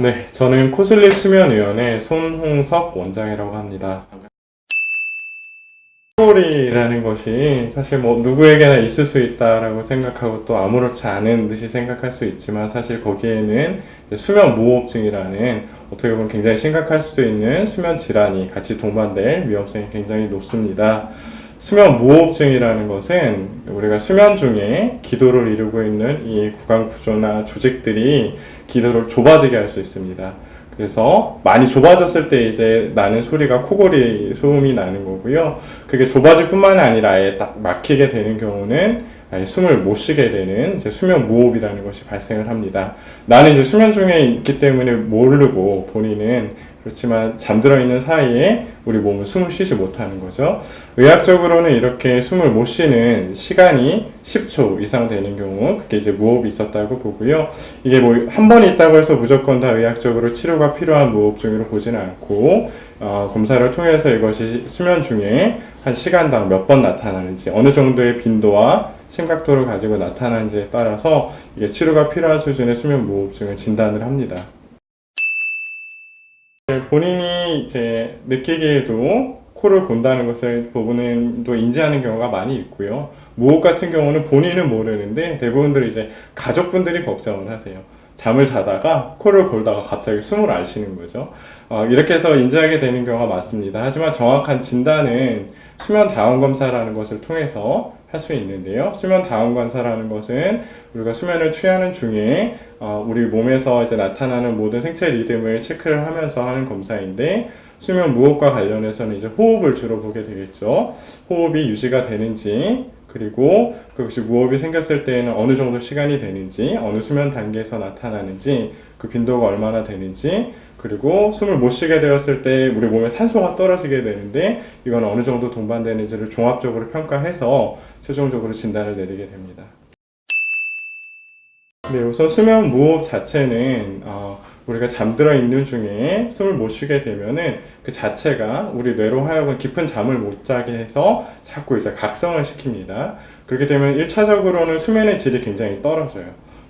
네, 저는 코슬립 수면위원회 손홍석 원장이라고 합니다. 코골이라는 것이 사실 누구에게나 있을 수 있다라고 생각하고 또 아무렇지 않은 듯이 생각할 수 있지만 사실 거기에는 수면 무호흡증이라는 어떻게 보면 굉장히 심각할 수도 있는 수면 질환이 같이 동반될 위험성이 굉장히 높습니다. 수면 무호흡증이라는 것은 우리가 수면 중에 기도를 이루고 있는 이 구강 구조나 조직들이 기도를 좁아지게 할 수 있습니다. 그래서 많이 좁아졌을 때 이제 나는 소리가 코골이 소음이 나는 거고요. 그게 좁아질 뿐만 아니라 아예 딱 막히게 되는 경우는 아예 숨을 못 쉬게 되는 이제 수면 무호흡이라는 것이 발생을 합니다. 나는 이제 수면 중에 있기 때문에 모르고 본인은 그렇지만 잠들어 있는 사이에 우리 몸은 숨을 쉬지 못하는 거죠. 의학적으로는 이렇게 숨을 못 쉬는 시간이 10초 이상 되는 경우 그게 이제 무호흡이 있었다고 보고요. 이게 한 번 있다고 해서 무조건 다 의학적으로 치료가 필요한 무호흡증으로 보지는 않고 검사를 통해서 이것이 수면 중에 한 시간당 몇 번 나타나는지 어느 정도의 빈도와 심각도를 가지고 나타나는지에 따라서 이게 치료가 필요한 수준의 수면 무호흡증을 진단을 합니다. 본인이 이제 느끼기에도 코를 곤다는 것을 부분도 인지하는 경우가 많이 있고요. 무호흡 같은 경우는 본인은 모르는데 대부분들 이제 가족분들이 걱정을 하세요. 잠을 자다가 코를 골다가 갑자기 숨을 안 쉬는 거죠. 이렇게 해서 인지하게 되는 경우가 많습니다. 하지만 정확한 진단은 수면 다운 검사라는 것을 통해서 할 수 있는데요. 수면 다운 검사라는 것은 우리가 수면을 취하는 중에 우리 몸에서 이제 나타나는 모든 생체 리듬을 체크를 하면서 하는 검사인데 수면 무호흡과 관련해서는 이제 호흡을 주로 보게 되겠죠. 호흡이 유지가 되는지 그리고 그것이 무호흡이 생겼을 때에는 어느 정도 시간이 되는지 어느 수면 단계에서 나타나는지 그 빈도가 얼마나 되는지 그리고 숨을 못 쉬게 되었을 때 우리 몸에 산소가 떨어지게 되는데 이건 어느 정도 동반되는지를 종합적으로 평가해서 최종적으로 진단을 내리게 됩니다. 네, 우선 수면 무호흡 자체는 우리가 잠들어 있는 중에 숨을 못 쉬게 되면은 그 자체가 우리 뇌로 하여금 깊은 잠을 못 자게 해서 자꾸 이제 각성을 시킵니다. 그렇게 되면 1차적으로는 수면의 질이 굉장히 떨어져요.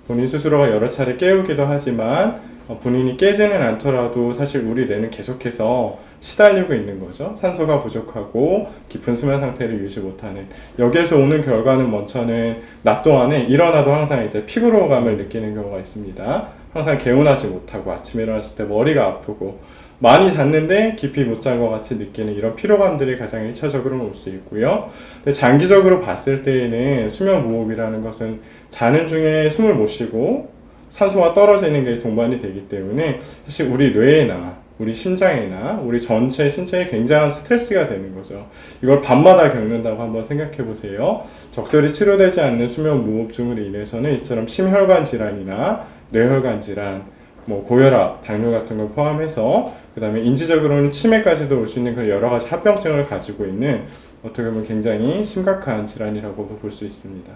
본인 스스로가 여러 차례 깨우기도 하지만 본인이 깨지는 않더라도 사실 우리 뇌는 계속해서 시달리고 있는 거죠. 산소가 부족하고 깊은 수면 상태를 유지 못하는. 여기에서 오는 결과는 먼저는 낮 동안에 일어나도 항상 이제 피로감을 느끼는 경우가 있습니다. 항상 개운하지 못하고 아침에 일어났을 때 머리가 아프고 많이 잤는데 깊이 못 잔 것 같이 느끼는 이런 피로감들이 가장 1차적으로 올 수 있고요. 근데 장기적으로 봤을 때에는 수면 무호흡이라는 것은 자는 중에 숨을 못 쉬고 산소가 떨어지는 게 동반이 되기 때문에 사실 우리 뇌나 우리 심장이나 우리 전체 신체에 굉장한 스트레스가 되는 거죠. 이걸 밤마다 겪는다고 한번 생각해 보세요. 적절히 치료되지 않는 수면 무호흡증으로 인해서는 이처럼 심혈관 질환이나 뇌혈관 질환, 고혈압, 당뇨 같은 걸 포함해서 그 다음에 인지적으로는 치매까지도 올 수 있는 그런 여러 가지 합병증을 가지고 있는 어떻게 보면 굉장히 심각한 질환이라고도 볼 수 있습니다.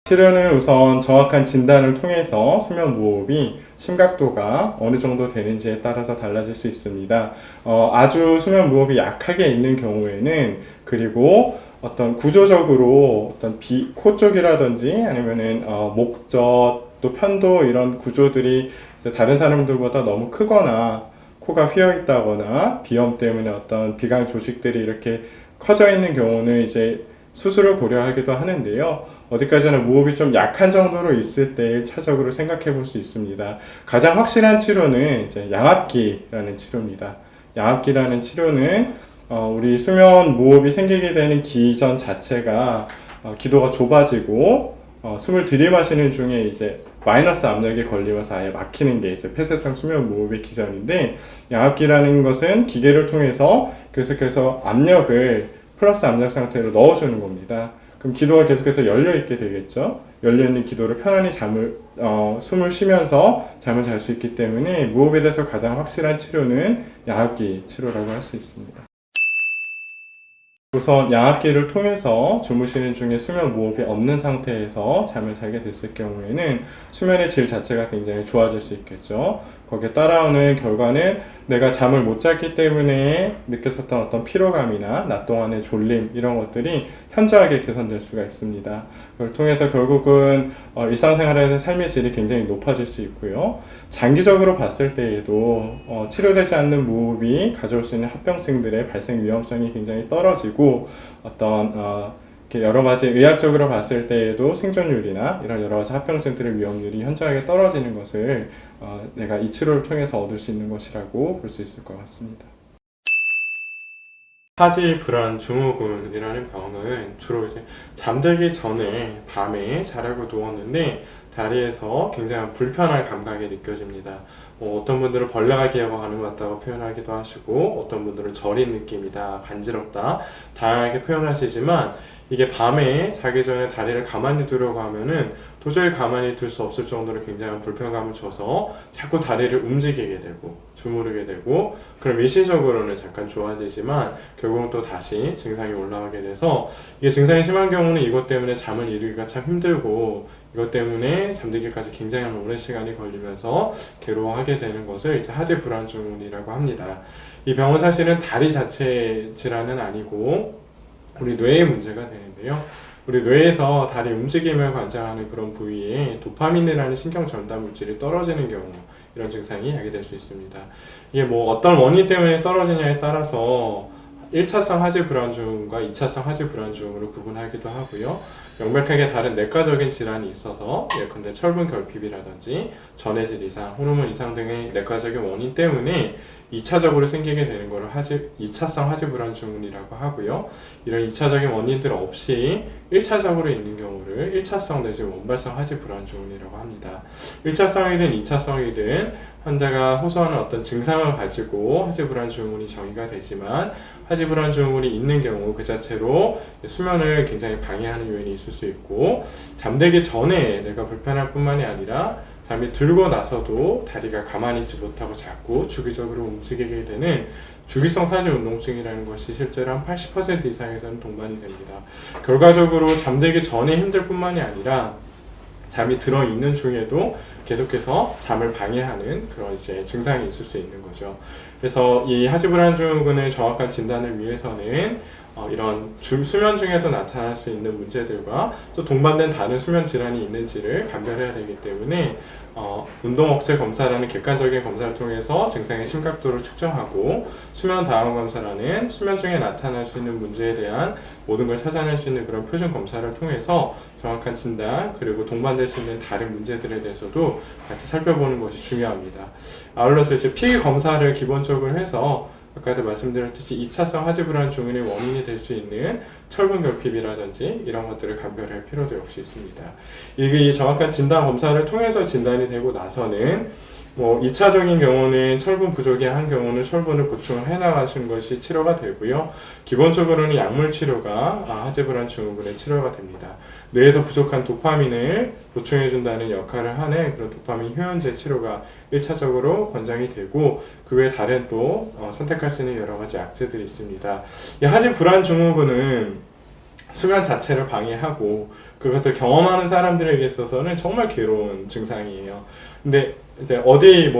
치료는 우선 정확한 진단을 통해서 수면 무호흡이 심각도가 어느 정도 되는지에 따라서 달라질 수 있습니다. 아주 수면 무호흡이 약하게 있는 경우에는 그리고 어떤 구조적으로 어떤 코 쪽이라든지 아니면은 목젖 또 편도 이런 구조들이 이제 다른 사람들보다 너무 크거나 코가 휘어 있다거나 비염 때문에 어떤 비강 조직들이 이렇게 커져 있는 경우는 이제 수술을 고려하기도 하는데요. 어디까지나 무호흡이 좀 약한 정도로 있을 때 1차적으로 생각해 볼 수 있습니다. 가장 확실한 치료는 이제 양압기라는 치료입니다. 양압기라는 치료는 우리 수면 무호흡이 생기게 되는 기전 자체가 기도가 좁아지고 숨을 들이마시는 중에 이제 마이너스 압력이 걸리면서 아예 막히는 게 이제 폐쇄성 수면 무호흡의 기전인데 양압기라는 것은 기계를 통해서 계속해서 압력을 플러스 압력 상태로 넣어주는 겁니다. 그럼 기도가 계속해서 열려있게 되겠죠. 열려있는 기도를 편안히 숨을 쉬면서 잠을 잘 수 있기 때문에 무호흡에 대해서 가장 확실한 치료는 양압기 치료라고 할 수 있습니다. 우선 양압기를 통해서 주무시는 중에 수면 무호흡이 없는 상태에서 잠을 자게 됐을 경우에는 수면의 질 자체가 굉장히 좋아질 수 있겠죠. 거기에 따라오는 결과는 내가 잠을 못 잤기 때문에 느꼈었던 어떤 피로감이나 낮 동안의 졸림 이런 것들이 현저하게 개선될 수가 있습니다. 그걸 통해서 결국은 일상생활에서 삶의 질이 굉장히 높아질 수 있고요. 장기적으로 봤을 때에도 치료되지 않는 무호흡이 가져올 수 있는 합병증들의 발생 위험성이 굉장히 떨어지고 어떤 이렇게 여러 가지 의학적으로 봤을 때에도 생존율이나 이런 여러 가지 합병증들의 위험률이 현저하게 떨어지는 것을 내가 이 치료를 통해서 얻을 수 있는 것이라고 볼 수 있을 것 같습니다. 하지 불안 증후군이라는 병은 주로 이제 잠들기 전에 밤에 자려고 누웠는데 다리에서 굉장히 불편한 감각이 느껴집니다. 어떤 분들은 벌레가 기어가는 것 같다고 표현하기도 하시고 어떤 분들은 저린 느낌이다, 간지럽다 다양하게 표현하시지만 이게 밤에 자기 전에 다리를 가만히 두려고 하면은 도저히 가만히 둘 수 없을 정도로 굉장한 불편감을 줘서 자꾸 다리를 움직이게 되고 주무르게 되고 그럼 일시적으로는 잠깐 좋아지지만 결국은 또 다시 증상이 올라오게 돼서 이게 증상이 심한 경우는 이것 때문에 잠을 이루기가 참 힘들고 이것 때문에 잠들기까지 굉장히 오랜 시간이 걸리면서 괴로워하게 되는 것을 이제 하지 불안 증후군이라고 합니다. 이 병은 사실은 다리 자체 질환은 아니고 우리 뇌의 문제가 되는데요. 우리 뇌에서 다리 움직임을 관장하는 그런 부위에 도파민이라는 신경 전달 물질이 떨어지는 경우 이런 증상이 야기될 수 있습니다. 이게 뭐 어떤 원인 때문에 떨어지냐에 따라서 1차성 하지 불안 증후군과 2차성 하지 불안 증후군으로 구분하기도 하고요. 명백하게 다른 내과적인 질환이 있어서 예컨대 철분 결핍이라든지 전해질 이상, 호르몬 이상 등의 내과적인 원인 때문에 2차적으로 생기게 되는 것을 2차성 하지 불안 증후군이라고 하고요. 이런 2차적인 원인들 없이 1차적으로 있는 경우를 1차성 내지 원발성 하지 불안 증후군이라고 합니다. 1차성이든 2차성이든 환자가 호소하는 어떤 증상을 가지고 하지 불안 증후군이 정의가 되지만 하지 불안 증후군이 있는 경우 그 자체로 수면을 굉장히 방해하는 요인이 있을 수 있고 잠들기 전에 내가 불편할 뿐만이 아니라 잠이 들고 나서도 다리가 가만히 있지 못하고 자꾸 주기적으로 움직이게 되는 주기성 사지 운동증이라는 것이 실제로 한 80% 이상에서는 동반이 됩니다. 결과적으로 잠들기 전에 힘들 뿐만이 아니라 잠이 들어있는 중에도 계속해서 잠을 방해하는 그런 이제 증상이 있을 수 있는 거죠. 그래서 이 하지 불안 증후군의 정확한 진단을 위해서는 이런 수면 중에도 나타날 수 있는 문제들과 또 동반된 다른 수면 질환이 있는지를 감별해야 되기 때문에 운동 억제 검사라는 객관적인 검사를 통해서 증상의 심각도를 측정하고 수면 다원 검사라는 수면 중에 나타날 수 있는 문제에 대한 모든 걸 찾아낼 수 있는 그런 표준 검사를 통해서 정확한 진단 그리고 동반될 수 있는 다른 문제들에 대해서도 같이 살펴보는 것이 중요합니다. 아울러서 이제 피기 검사를 기본적으로 해서 아까도 말씀드렸듯이 2차성 하지 불안 증후군의 원인이 될 수 있는 철분 결핍이라든지 이런 것들을 감별할 필요도 역시 있습니다. 이게 정확한 진단 검사를 통해서 진단이 되고 나서는 2차적인 경우는 철분 부족이 한 경우는 철분을 보충을 해나가시는 것이 치료가 되고요. 기본적으로는 약물 치료가 하지 불안 증후군의 치료가 됩니다. 뇌에서 부족한 도파민을 보충해준다는 역할을 하는 그런 도파민 효연제 치료가 1차적으로 권장이 되고 그 외에 다른 또 선택할 수 있는 여러 가지 약제들이 있습니다. 이 하지 불안 증후군은 수면 자체를 방해하고 그것을 경험하는 사람들에게 있어서는 정말 괴로운 증상이에요. 근데 이제 어디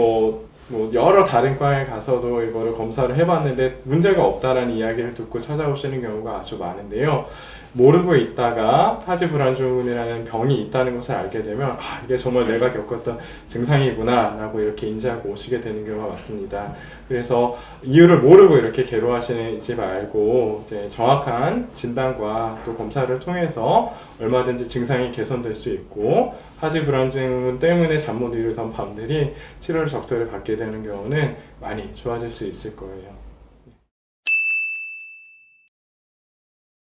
여러 다른 과에 가서도 이거를 검사를 해봤는데 문제가 없다라는 이야기를 듣고 찾아오시는 경우가 아주 많은데요. 모르고 있다가 하지 불안 증후군이라는 병이 있다는 것을 알게 되면 이게 정말 내가 겪었던 증상이구나 라고 이렇게 인지하고 오시게 되는 경우가 많습니다. 그래서 이유를 모르고 이렇게 괴로워하시지 말고 이제 정확한 진단과 또 검사를 통해서 얼마든지 증상이 개선될 수 있고 하지 불안 증후군 때문에 잠 못 이루던 밤들이 치료를 적절히 받게 되는 경우는 많이 좋아질 수 있을 거예요.